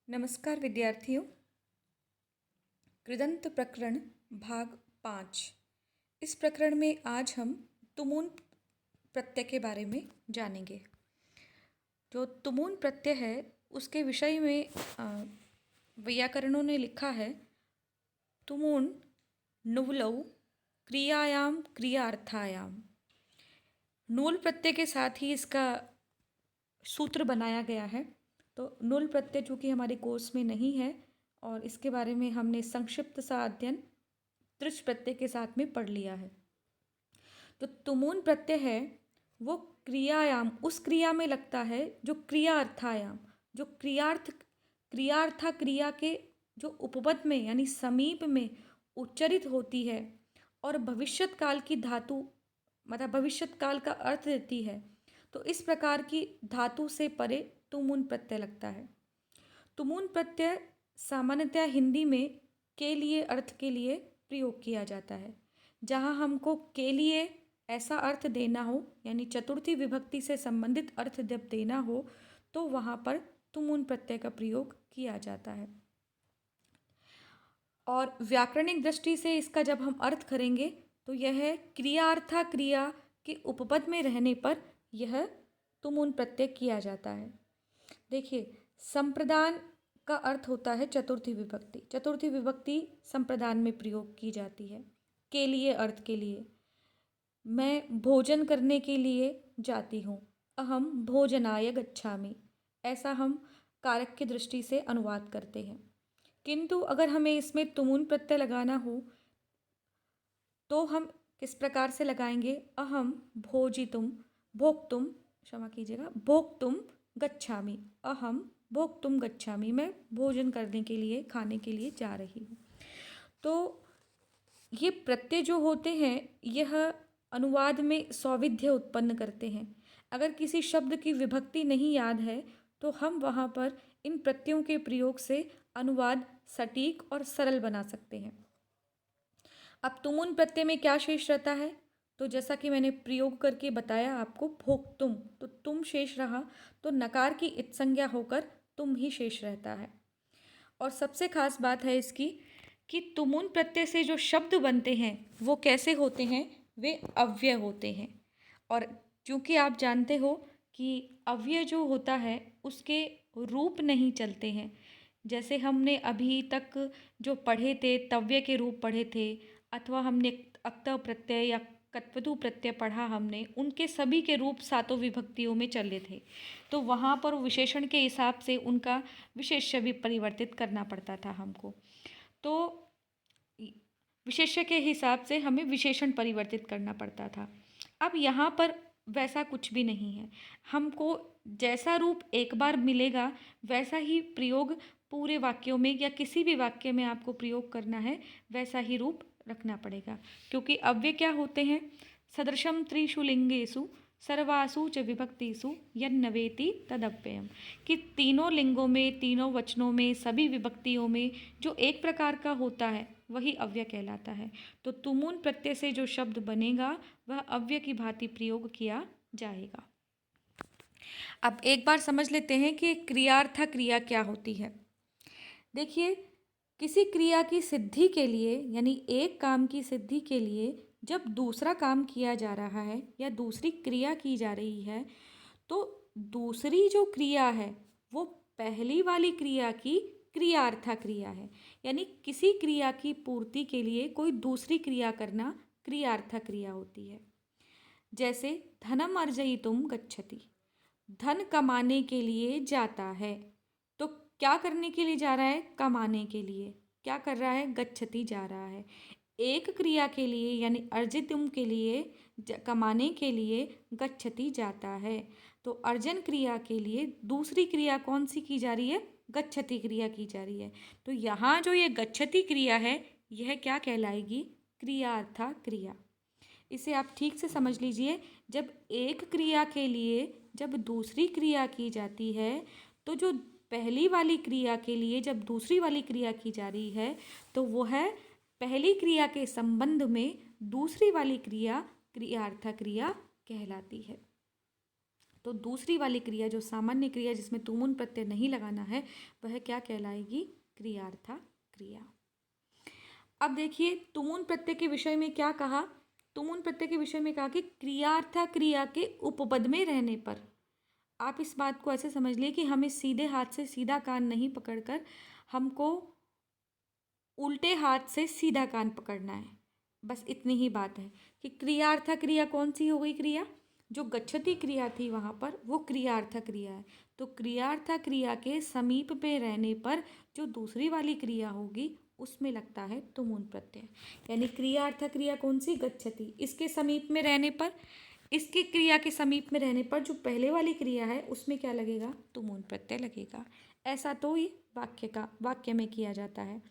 नमस्कार विद्यार्थियों। कृदंत प्रकरण भाग 5। इस प्रकरण में आज हम तुमून प्रत्यय के बारे में जानेंगे। जो तुमून प्रत्यय है उसके विषय में वैयाकरणों ने लिखा है, तुमून नुवलौ क्रियायाम क्रियार्थायाम। नूल प्रत्यय के साथ ही इसका सूत्र बनाया गया है। तो नूल प्रत्यय चूँकि हमारे कोर्स में नहीं है और इसके बारे में हमने संक्षिप्त सा अध्ययन त्रिच प्रत्यय के साथ में पढ़ लिया है। तो तुमून प्रत्यय है वो क्रियायाम, उस क्रिया में लगता है जो क्रियार्थायाम, जो क्रियार्था क्रिया के जो उपपद में यानी समीप में उच्चरित होती है और भविष्यत काल की धातु मतलब भविष्यत काल का अर्थ देती है। तो इस प्रकार की धातु से परे तुमून प्रत्यय लगता है। तुमून प्रत्यय सामान्यतः हिंदी में के लिए अर्थ के लिए प्रयोग किया जाता है। जहाँ हमको के लिए ऐसा अर्थ देना हो यानी चतुर्थी विभक्ति से संबंधित अर्थ जब देना हो तो वहाँ पर तुमून प्रत्यय का प्रयोग किया जाता है। और व्याकरणिक दृष्टि से इसका जब हम अर्थ करेंगे तो यह क्रियार्था क्रिया के उपपद में रहने पर यह तुमून प्रत्यय किया जाता है। देखिए, संप्रदान का अर्थ होता है चतुर्थी विभक्ति। चतुर्थी विभक्ति संप्रदान में प्रयोग की जाती है के लिए अर्थ के लिए। मैं भोजन करने के लिए जाती हूँ, अहम भोजनाय गच्छामि, ऐसा हम कारक की दृष्टि से अनुवाद करते हैं। किंतु अगर हमें इसमें तुमून प्रत्यय लगाना हो तो हम किस प्रकार से लगाएंगे? अहम भोजितुम भोक्तुम क्षमा कीजिएगा भोक्तुम गच्छामि, अहम भोक्तुम गच्छामि, मैं भोजन करने के लिए खाने के लिए जा रही हूँ। तो ये प्रत्यय जो होते हैं यह अनुवाद में सौविध्य उत्पन्न करते हैं। अगर किसी शब्द की विभक्ति नहीं याद है तो हम वहाँ पर इन प्रत्ययों के प्रयोग से अनुवाद सटीक और सरल बना सकते हैं। अब तुमून प्रत्यय में क्या शेष रहता है? तो जैसा कि मैंने प्रयोग करके बताया आपको, भोक्तुम, तो तुम शेष रहा, तो नकार की इत संज्ञा होकर तुम ही शेष रहता है। और सबसे खास बात है इसकी कि तुमून प्रत्यय से जो शब्द बनते हैं वो कैसे होते हैं? वे अव्यय होते हैं। और क्योंकि आप जानते हो कि अव्यय जो होता है उसके रूप नहीं चलते हैं। जैसे हमने अभी तक जो पढ़े थे तव्य के रूप पढ़े थे, अथवा हमने अक्तव प्रत्यय या कत्वतु प्रत्यय पढ़ा हमने, उनके सभी के रूप सातों विभक्तियों में चले थे। तो वहाँ पर विशेषण के हिसाब से उनका विशेष्य भी परिवर्तित करना पड़ता था हमको। तो विशेष्य के हिसाब से हमें विशेषण परिवर्तित करना पड़ता था। अब यहाँ पर वैसा कुछ भी नहीं है। हमको जैसा रूप एक बार मिलेगा वैसा ही प्रयोग पूरे वाक्यों में या किसी भी वाक्य में आपको प्रयोग करना है, वैसा ही रूप रखना पड़ेगा। क्योंकि अव्यय क्या होते हैं? सदृशम त्रिषु लिंगेषु सर्वासु च विभक्तिषु यन्नवेति तदव्ययम, कि तीनों लिंगों में, तीनों वचनों में, सभी विभक्तियों में जो एक प्रकार का होता है वही अव्यय कहलाता है। तो तुमून प्रत्यय से जो शब्द बनेगा वह अव्यय की भांति प्रयोग किया जाएगा। अब एक बार समझ लेते हैं कि क्रियार्था क्रिया क्या होती है। देखिए, किसी क्रिया की सिद्धि के लिए यानी एक काम की सिद्धि के लिए जब दूसरा काम किया जा रहा है या दूसरी क्रिया की जा रही है तो दूसरी जो क्रिया है वो पहली वाली क्रिया की क्रियार्था क्रिया है। यानी किसी क्रिया की पूर्ति के लिए कोई दूसरी क्रिया करना क्रियार्था क्रिया होती है। जैसे धनम अर्जयितुम गच्छति, धन कमाने के लिए जाता है। तो क्या करने के लिए जा रहा है? कमाने के लिए। क्या कर रहा है? गच्छति जा रहा है। एक क्रिया के लिए यानी अर्जितुम के लिए, कमाने के लिए गच्छति जाता है। तो अर्जन क्रिया के लिए दूसरी क्रिया कौन सी की जा रही है? गच्छति क्रिया की जा रही है। तो यहाँ जो ये गच्छति क्रिया है यह क्या कहलाएगी? क्रियार्था क्रिया। इसे आप ठीक से समझ लीजिए। जब एक क्रिया के लिए जब दूसरी क्रिया की जाती है तो जो पहली वाली क्रिया के लिए जब दूसरी वाली क्रिया की जा रही है तो वो है पहली क्रिया के संबंध में दूसरी वाली क्रिया क्रियार्था क्रिया कहलाती है। तो दूसरी वाली क्रिया जो सामान्य क्रिया जिसमें तुमुन प्रत्यय नहीं लगाना है वह क्या कहलाएगी? क्रियार्था क्रिया। अब देखिए तुमुन प्रत्यय के विषय में क्या कहा? तुमुन प्रत्यय के विषय में कहा कि क्रियार्था क्रिया के उपपद में रहने पर, आप इस बात को ऐसे समझ लिए कि हमें सीधे हाथ से सीधा कान नहीं पकड़कर हमको उल्टे हाथ से सीधा कान पकड़ना है। बस इतनी ही बात है कि क्रियार्था क्रिया कौन सी हो गई? क्रिया जो गच्छति क्रिया थी वहाँ पर वो क्रियार्था क्रिया है। तो क्रियार्था क्रिया के समीप पे रहने पर जो दूसरी वाली क्रिया होगी उसमें लगता है तुमुन प्रत्यय। यानी क्रियार्था क्रिया कौन सी? गच्छति। इसके समीप में रहने पर, इसकी क्रिया के समीप में रहने पर जो पहले वाली क्रिया है उसमें क्या लगेगा? तुमुन प्रत्यय लगेगा। ऐसा तो ये वाक्य में किया जाता है।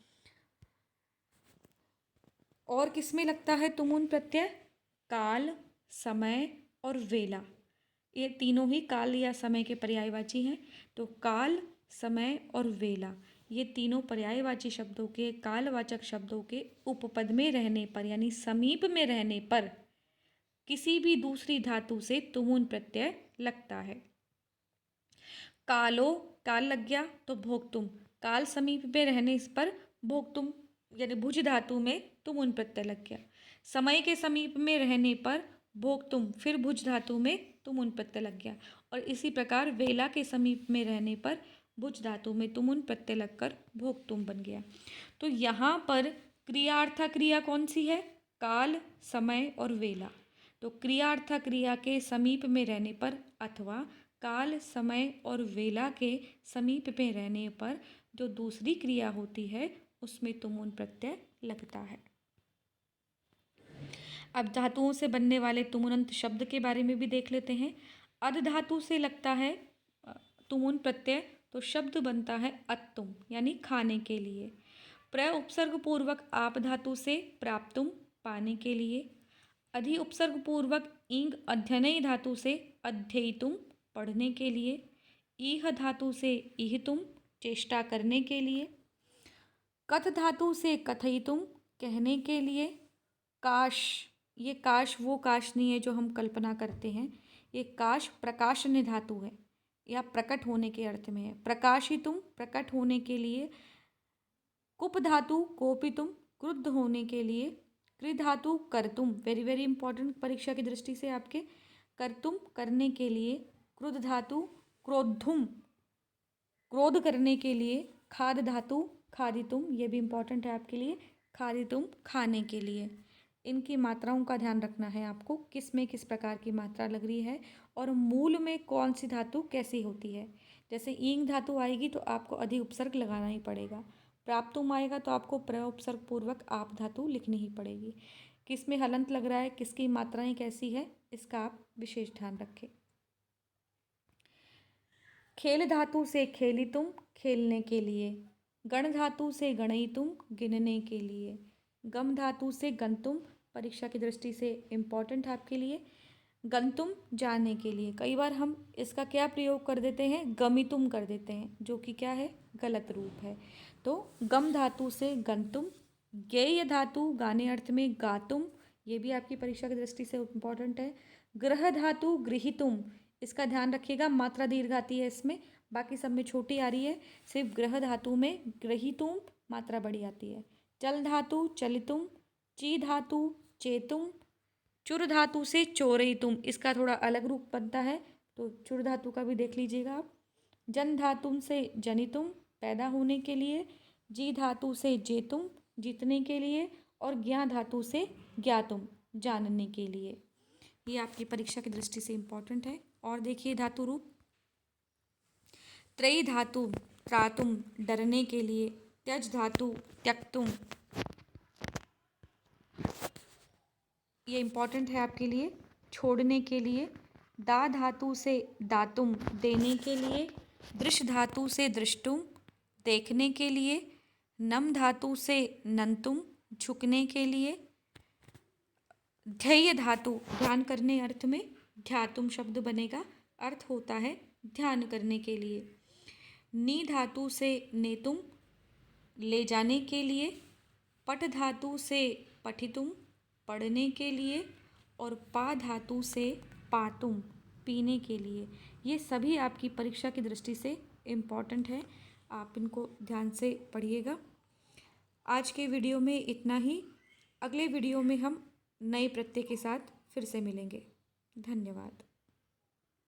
और किसमें लगता है तुमुन प्रत्यय? काल, समय और वेला, ये तीनों ही काल या समय के पर्यायवाची हैं। तो काल, समय और वेला ये तीनों पर्यायवाची शब्दों के, कालवाचक शब्दों के उपपद में रहने पर यानी समीप में रहने पर किसी भी दूसरी धातु से तुमुन प्रत्यय लगता है। कालो, काल लग गया तो भोक्तुम, काल समीप में रहने पर भोक्तुम यानी भुज धातु में तुमुन प्रत्यय लग गया। समय के समीप में रहने पर भोक्तुम, फिर भुज धातु में तुमुन प्रत्यय लग गया। और इसी प्रकार वेला के समीप में रहने पर भुज धातु में तुमुन प्रत्यय लगकर भोक्तुम बन गया। तो यहाँ पर क्रियार्था क्रिया कौन सी है? काल, समय और वेला। तो क्रियार्था क्रिया के समीप में रहने पर अथवा काल, समय और वेला के समीप में रहने पर जो दूसरी क्रिया होती है उसमें तुमुन प्रत्यय लगता है। अब धातुओं से बनने वाले तुमुनंत शब्द के बारे में भी देख लेते हैं। अध धातु से लगता है तुमुन प्रत्यय, तो शब्द बनता है अत्तुम यानी खाने के लिए। प्र उपसर्ग पूर्वक आप धातु से प्राप्तुम पाने के लिए। अधि उपसर्ग पूर्वक इंग अध्ययनई धातु से अध्ययितुम पढ़ने के लिए। ईह धातु से इहितुम चेष्टा करने के लिए। कथ धातु से कथयितुम कहने के लिए। काश, ये काश वो काश नहीं है जो हम कल्पना करते हैं, ये काश प्रकाशन्य धातु है या प्रकट होने के अर्थ में है। प्रकाशितुम प्रकट होने के लिए। कुप धातु कोपितुम क्रुद्ध होने के लिए। कृ धातु कर्तुम, वेरी वेरी इंपॉर्टेंट परीक्षा की दृष्टि से आपके, कर्तुम करने के लिए। क्रुद्ध धातु क्रोद्धुम क्रोध करने के लिए। खाद धातु खादितुम, ये भी इंपॉर्टेंट है आपके लिए, खादितुम खाने के लिए। इनकी मात्राओं का ध्यान रखना है आपको, किस में किस प्रकार की मात्रा लग रही है और मूल में कौन सी धातु कैसी होती है। जैसे ईंग धातु आएगी तो आपको अधि उपसर्ग लगाना ही पड़ेगा। प्राप्तुम आएगा तो आपको प्र उपसर्ग पूर्वक आप धातु लिखनी ही पड़ेगी। किस में हलंत लग रहा है, किसकी मात्राएं कैसी है, इसका आप विशेष ध्यान रखें। खेल धातु से खेलितुम खेलने के लिए। गण धातु से गणयितुम गिनने के लिए। गम धातु से गंतुम, परीक्षा की दृष्टि से इम्पॉर्टेंट है आपके लिए, गंतुम जाने के लिए। कई बार हम इसका क्या प्रयोग कर देते हैं, गमितुम कर देते हैं, जो कि क्या है, गलत रूप है। तो गम धातु से गंतुम। गेय धातु गाने अर्थ में गातुम, ये भी आपकी परीक्षा की दृष्टि से इम्पॉर्टेंट है। ग्रह धातु गृहीतुम, इसका ध्यान रखिएगा, मात्रा दीर्घ आती है इसमें, बाकी सब में छोटी आ रही है, सिर्फ ग्रह धातु में गृहीतुम मात्रा बड़ी आती है। चल धातु चलितुम। ची धातु चेतुम। चुर धातु से चोरयितुम, इसका थोड़ा अलग रूप बनता है, तो चुर धातु का भी देख लीजिएगा आप। जन धातुम से जनितुम पैदा होने के लिए। जी धातु से जेतुम जीतने के लिए। और ज्ञा धातु से ज्ञातुम जानने के लिए। ये आपकी परीक्षा की दृष्टि से इम्पॉर्टेंट है। और देखिए धातु रूप, त्रयी धातु त्रातुम डरने के लिए। त्यज धातु त्यक्तुम, ये इम्पॉर्टेंट है आपके लिए, छोड़ने के लिए। दा धातु से दातुम देने के लिए। दृश धातु से दृष्टुम देखने के लिए। नम धातु से नंतुम झुकने के लिए। ध्येय धातु ध्यान करने अर्थ में ध्यातुम शब्द बनेगा, अर्थ होता है ध्यान करने के लिए। नी धातु से नेतुम ले जाने के लिए। पट धातु से पठितुम पढ़ने के लिए। और पा धातु से पातुम पीने के लिए। ये सभी आपकी परीक्षा की दृष्टि से इम्पॉर्टेंट है, आप इनको ध्यान से पढ़िएगा। आज के वीडियो में इतना ही। अगले वीडियो में हम नए प्रत्यय के साथ फिर से मिलेंगे। धन्यवाद।